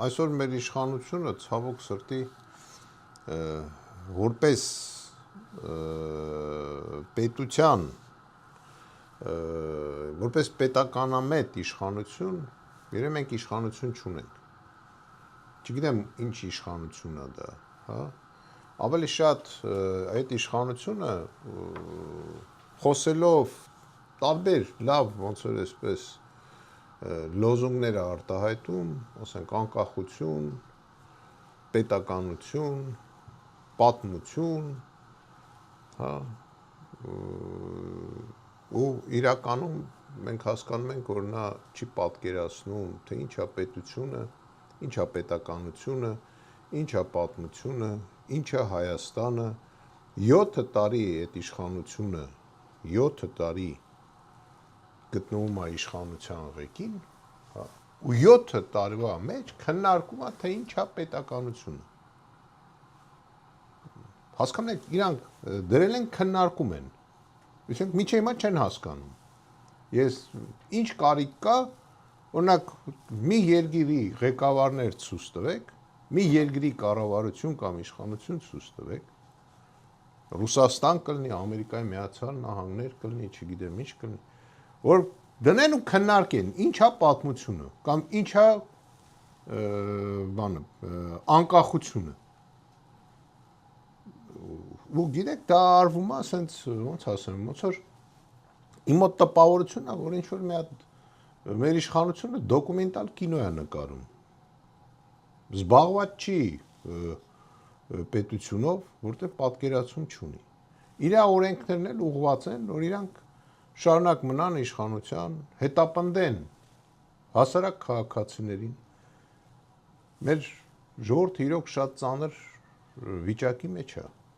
այսօր մեր իշխանությունը ցավոք սրտի որպես պետության որպես պետականամետ իշխանություն երբ մենք իշխանություն չունենք չգիտեմ ինչ իշխանություն է դա հա ավելի շատ այդ իշխանությունը խոսելով տարբեր լավ ոնց որ այսպես լոզունգներ արտահայտում ասենք անկախություն պետականություն պատմություն հա ու իրականում մենք հասկանում ենք որ նա չի պատկերացնում թե ինչա պետությունը ինչա պետականությունը ինչա պատմությունը ինչա Հայաստանը 7 տարի է այդ իշխանությունը 7 տարի գտնվում է իշխանության ղեկին հա ու 7 տարվա մեջ քննարկում է թե ինչա պետականությունը հասկանում եք իրանք դրել են քննարկում են Իսկ միջի հիմա չեն հասկանում ես ինչ կարիք կա օրինակ մի երկրի ղեկավարներ ցույց տվեք մի երկրի կառավարություն կամ իշխանություն ցույց տվեք Ռուսաստան կլինի Ամերիկայի Միացյալ Նահանգներ կլինի չգիտեմ ինչ կլինի որ դնեն ու քննարկեն ինչա պատմությունը կամ ինչա բանը անկախությունը ու գիտեք դա արվում է ասենց ոնց ասեմ ոնց որ իմ մոտ տպավորությունն է որ ինչ որ մի հատ մեր իշխանությունը դոկումենտալ կինո է նկարում զբաղված չի պետությունով որտեղ պատկերացում չունի իր օրենքներն էլ ուղղված են որ իրանք շարունակ մնան իշխանության հետապնդեն հասարակ քաղաքացիներին մեր ժողովուրդը իրոք շատ ծանր վիճակի մեջ է